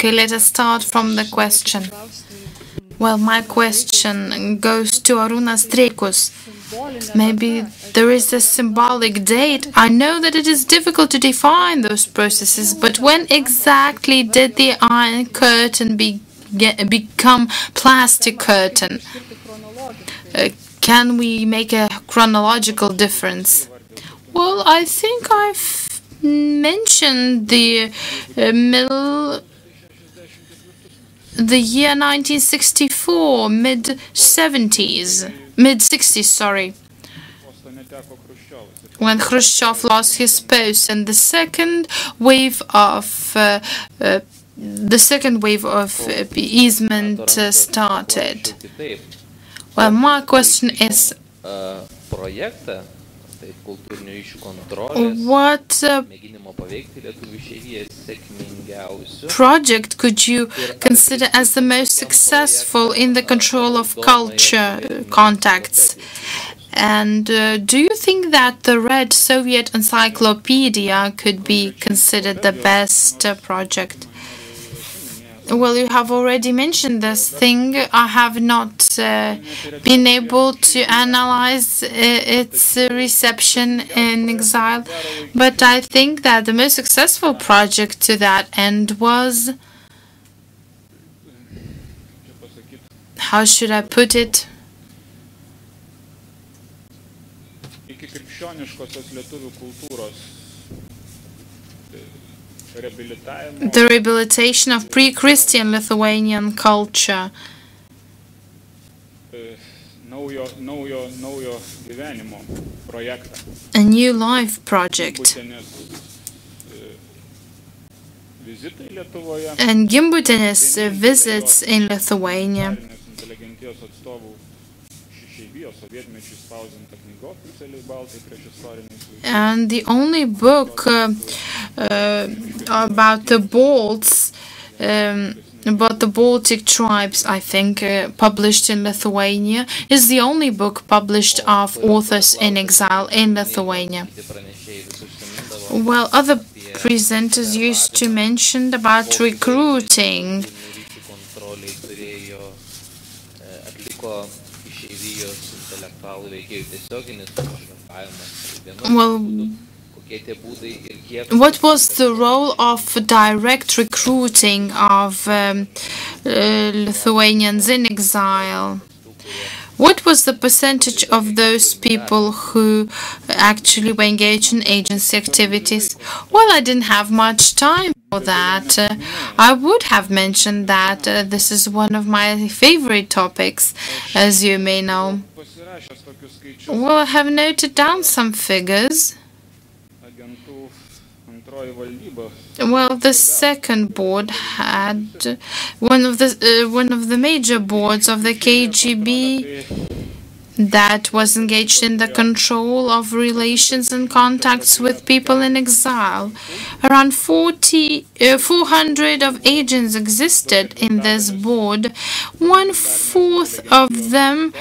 Okay, let us start from the question. Well, my question goes to Arūnas Streikus. Maybe there is a symbolic date. I know that it is difficult to define those processes, but when exactly did the Iron Curtain become plastic curtain? Can we make a chronological difference? Well, I think I've mentioned the year 1964, mid-60s, sorry, when Khrushchev lost his post, and the second wave of easement started. Well, my question is, what project could you consider as the most successful in the control of culture contacts? And do you think that the Red Soviet Encyclopedia could be considered the best project? Well, you have already mentioned this thing. I have not been able to analyze its reception in exile, but I think that the most successful project to that end was, how should I put it? The rehabilitation of pre-Christian Lithuanian culture. A new life project. And Gimbutienės visits in Lithuania. And the only book about the Balts, about the Baltic tribes, I think, published in Lithuania, is the only book published of authors in exile in Lithuania. Well, other presenters used to mention about recruiting. Well, what was the role of direct recruiting of Lithuanians in exile? What was the percentage of those people who actually were engaged in agency activities? Well, I didn't have much time for that. I would have mentioned that this is one of my favorite topics, as you may know. Well, I have noted down some figures. Well, the second board had one of the major boards of the KGB that was engaged in the control of relations and contacts with people in exile. Around 400 of agents existed in this board. 1/4 of them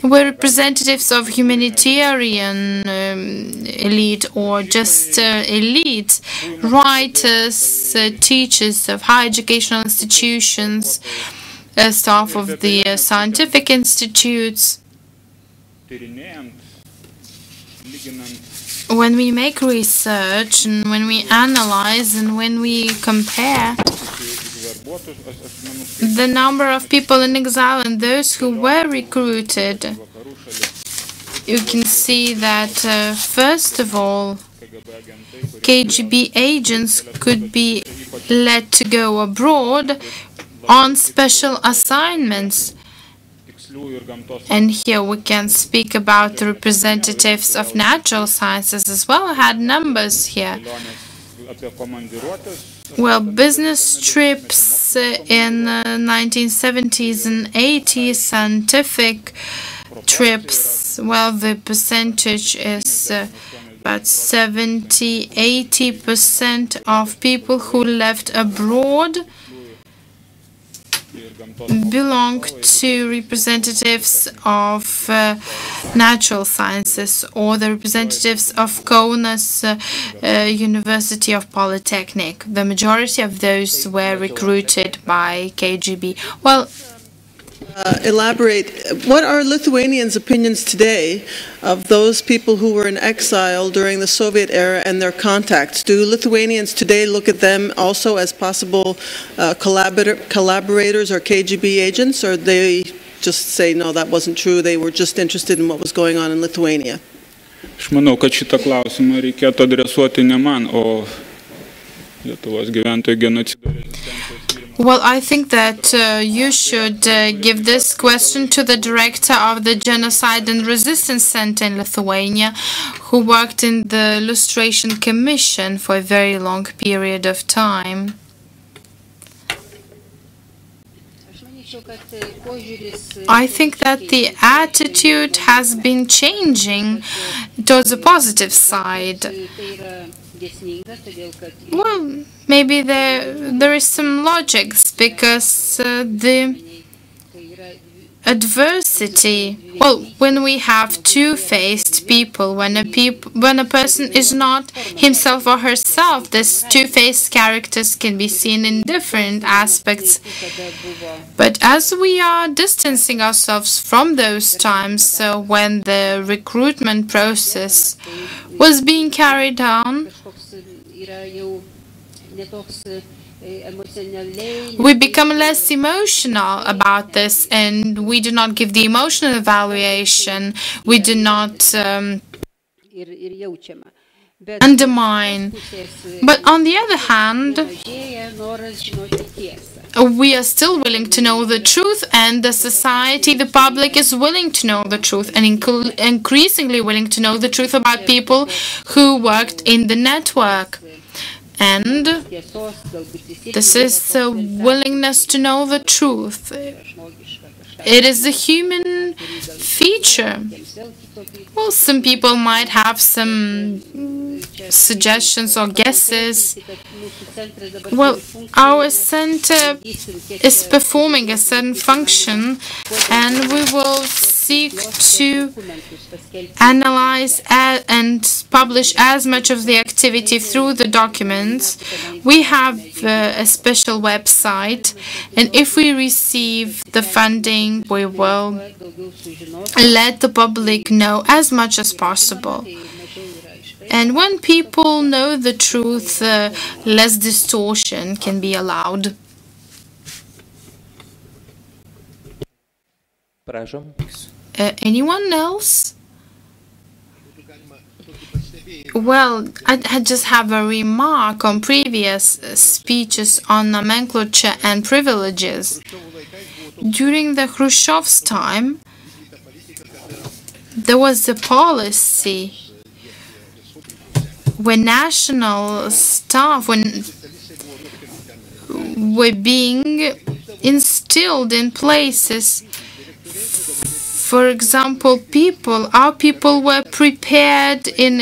were representatives of humanitarian elite or just elite, writers, teachers of higher educational institutions, staff of the scientific institutes. When we make research and when we analyze and when we compare the number of people in exile and those who were recruited, you can see that, first of all, KGB agents could be let to go abroad on special assignments. And here we can speak about the representatives of natural sciences as well. I had numbers here. Well, business trips in 1970s and 80s, scientific trips, well, the percentage is about 70–80% of people who left abroad belong to representatives of natural sciences or the representatives of Kaunas University of Polytechnic. The majority of those were recruited by KGB. Well, elaborate. What are Lithuanians' opinions today of those people who were in exile during the Soviet era and their contacts? Do Lithuanians today look at them also as possible collaborators or KGB agents, or they just say, no, that wasn't true, they were just interested in what was going on in Lithuania? Aš manau, kad šitą klausimą reikėtų adresuoti ne man, o Lietuvos gyventojų genocido rezistencijos. Well, I think that you should give this question to the director of the Genocide and Resistance Center in Lithuania, who worked in the Lustration Commission for a very long period of time. I think that the attitude has been changing towards the positive side. Well, maybe there is some logic because the adversity, well, when we have two-faced people, when a person is not himself or herself, these two-faced characters can be seen in different aspects. But as we are distancing ourselves from those times, when the recruitment process was being carried on, we become less emotional about this, and we do not give the emotional evaluation. We do not undermine. But on the other hand, we are still willing to know the truth, and the society, the public is willing to know the truth, and increasingly willing to know the truth about people who worked in the network. And this is the willingness to know the truth. It is a human feature. Well, some people might have some suggestions or guesses. Well, our center is performing a certain function, and we will seek to analyze and publish as much of the activity through the documents. We have a special website, and if we receive the funding, we will let the public know as much as possible. And when people know the truth, less distortion can be allowed. Anyone else? Well, I just have a remark on previous speeches on nomenclature and privileges. During the Khrushchev's time, there was a policy when national staff were being instilled in places. For example, our people were prepared in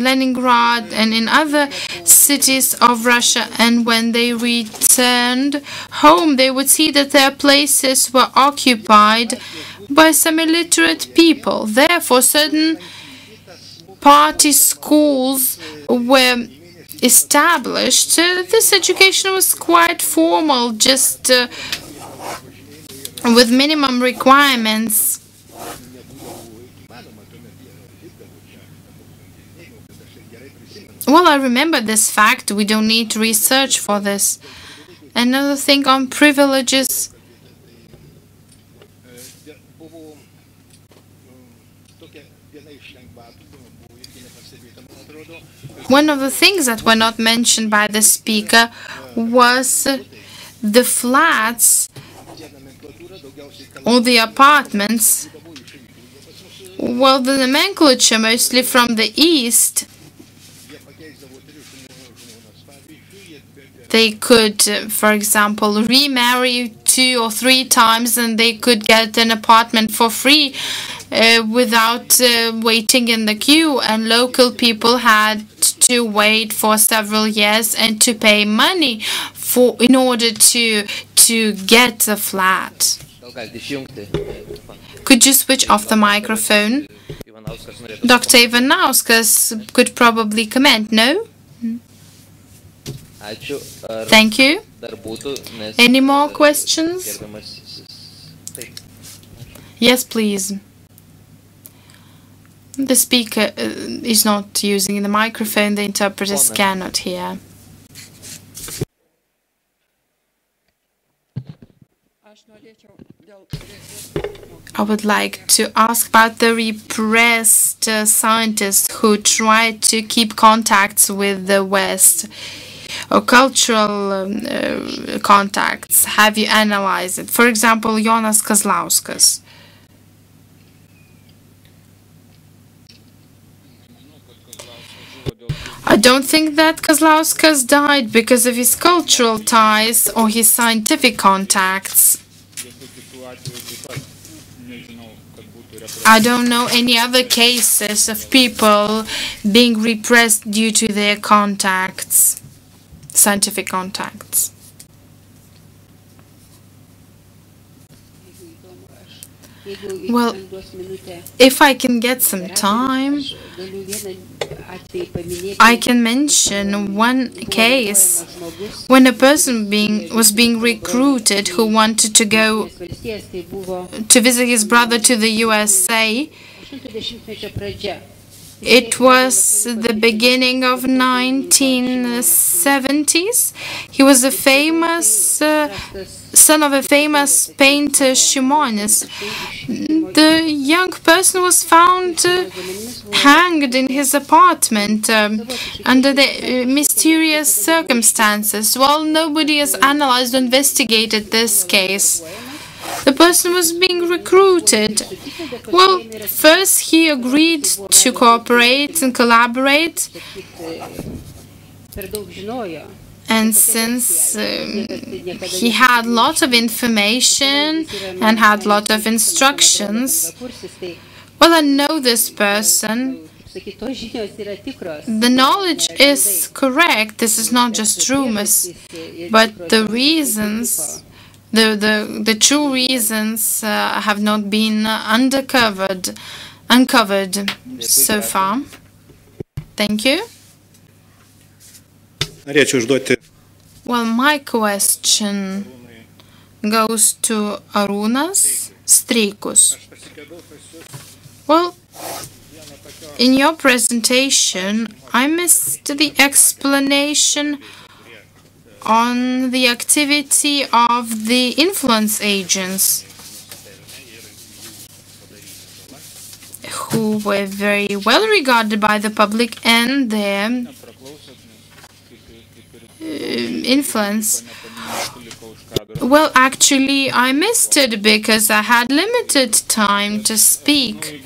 Leningrad and in other cities of Russia, and when they returned home, they would see that their places were occupied by some illiterate people. Therefore, certain party schools were established. This education was quite formal, just with minimum requirements. Well, I remember this fact. We don't need to research for this. Another thing on privileges. One of the things that were not mentioned by the speaker was the flats or the apartments. Well, the nomenclature, mostly from the East, they could, for example, remarry 2 or 3 times, and they could get an apartment for free without waiting in the queue, and local people had to wait for several years and to pay money in order to to get a flat. Could you switch off the microphone? Dr. Ivanauskas could probably comment, no? Thank you. Any more questions? Yes, please. The speaker is not using the microphone, the interpreters cannot hear. I would like to ask about the repressed scientists who tried to keep contacts with the West or cultural contacts. Have you analyzed it? For example, Jonas Kazlauskas. I don't think that Kazlauskas died because of his cultural ties or his scientific contacts. I don't know any other cases of people being repressed due to their contacts, scientific contacts. Well, if I can get some time, I can mention one case when a person was being recruited who wanted to go to visit his brother to the USA. It was the beginning of 1970s. He was a famous son of a famous painter, Šimonis. The young person was found hanged in his apartment under the mysterious circumstances. Well, nobody has analyzed or investigated this case. The person was being recruited. Well, first he agreed to cooperate and collaborate. And since he had a lot of information and had a lot of instructions, well, I know this person. The knowledge is correct. This is not just rumors, but the reasons, the true reasons have not been uncovered so far. Thank you. Well, my question goes to Arūnas Streikus. Well, in your presentation, I missed the explanation on the activity of the influence agents who were very well regarded by the public and their influence. Well, actually, I missed it because I had limited time to speak.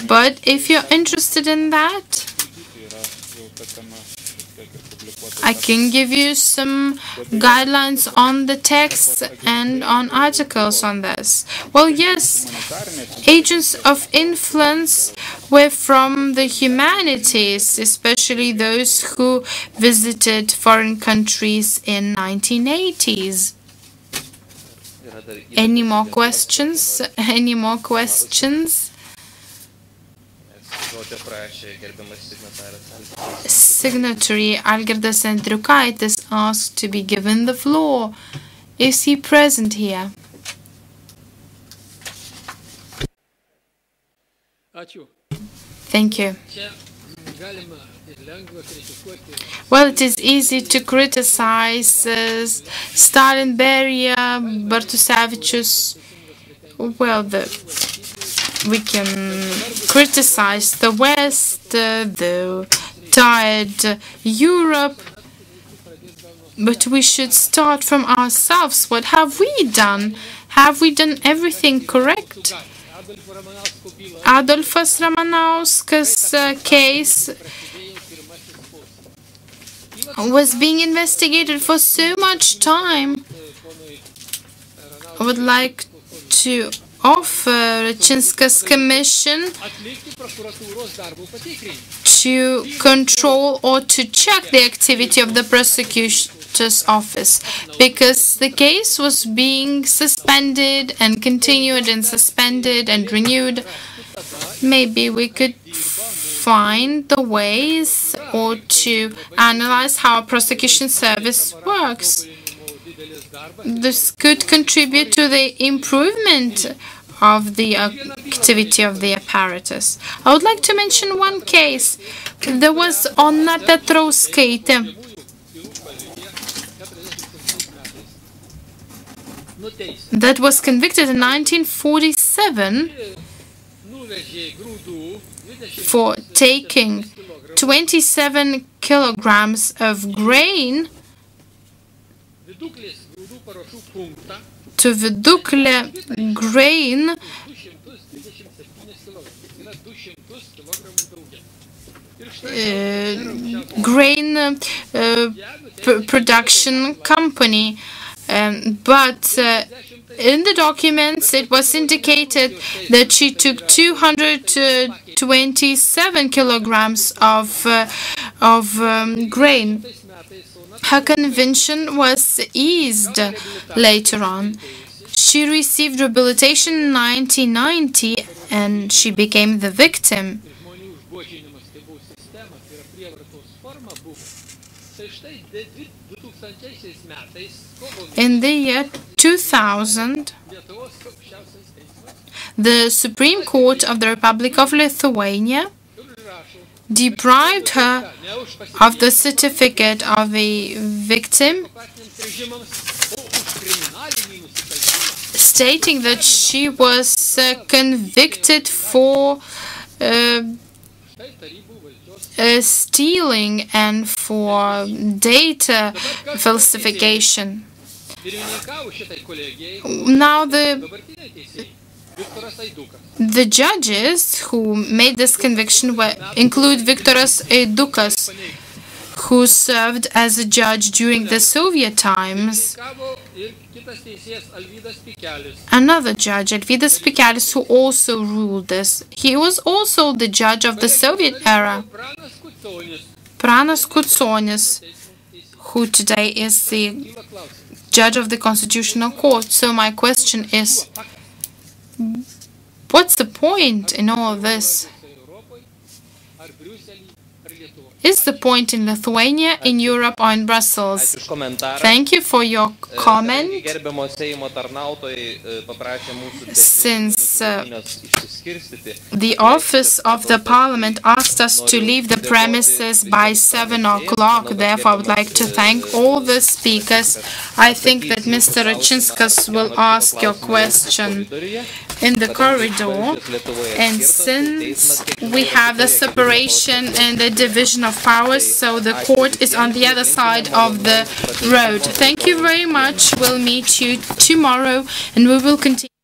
But if you're interested in that, I can give you some guidelines on the text and on articles on this. Well, yes, agents of influence were from the humanities, especially those who visited foreign countries in 1980s. Any more questions? Any more questions? Signatory Algirdas Andriukaitis asked to be given the floor. Is he present here? Thank you. Well, it is easy to criticize Stalin, Beria, Bartusevičius. Well, we can criticize the West, the tired Europe, but we should start from ourselves. What have we done? Have we done everything correct? Adolfas Ramanauskas' case was being investigated for so much time. I would like to offer Račinskas Commission to control or to check the activity of the prosecutor's office, because the case was being suspended and continued and suspended and renewed. Maybe we could find the ways or to analyze how a prosecution service works. This could contribute to the improvement of the activity of the apparatus. I would like to mention one case. There was Ona Petrauskaitė, that was convicted in 1947 for taking 27 kilograms of grain to Viduklė grain production company, but in the documents it was indicated that she took 227 kilograms of grain. Her conviction was eased later on. She received rehabilitation in 1990 and she became the victim. In the year 2000, the Supreme Court of the Republic of Lithuania deprived her of the certificate of a victim, stating that she was convicted for stealing and for data falsification. Now the judges who made this conviction include Viktoras Eidukas, who served as a judge during the Soviet times. Another judge, Alvydas Pikelis, who also ruled this. He was also the judge of the Soviet era. Pranas Kutsonis, who today is the judge of the Constitutional Court. So my question is, what's the point in all of this? Is the point in Lithuania, in Europe, or in Brussels? Thank you for your comment. Since the office of the Parliament asked us to leave the premises by 7 o'clock, therefore I would like to thank all the speakers. I think that Mr. Račinskas will ask your question in the corridor, and since we have the separation and the division of powers, so the court is on the other side of the road. Thank you very much. We'll meet you tomorrow and we will continue.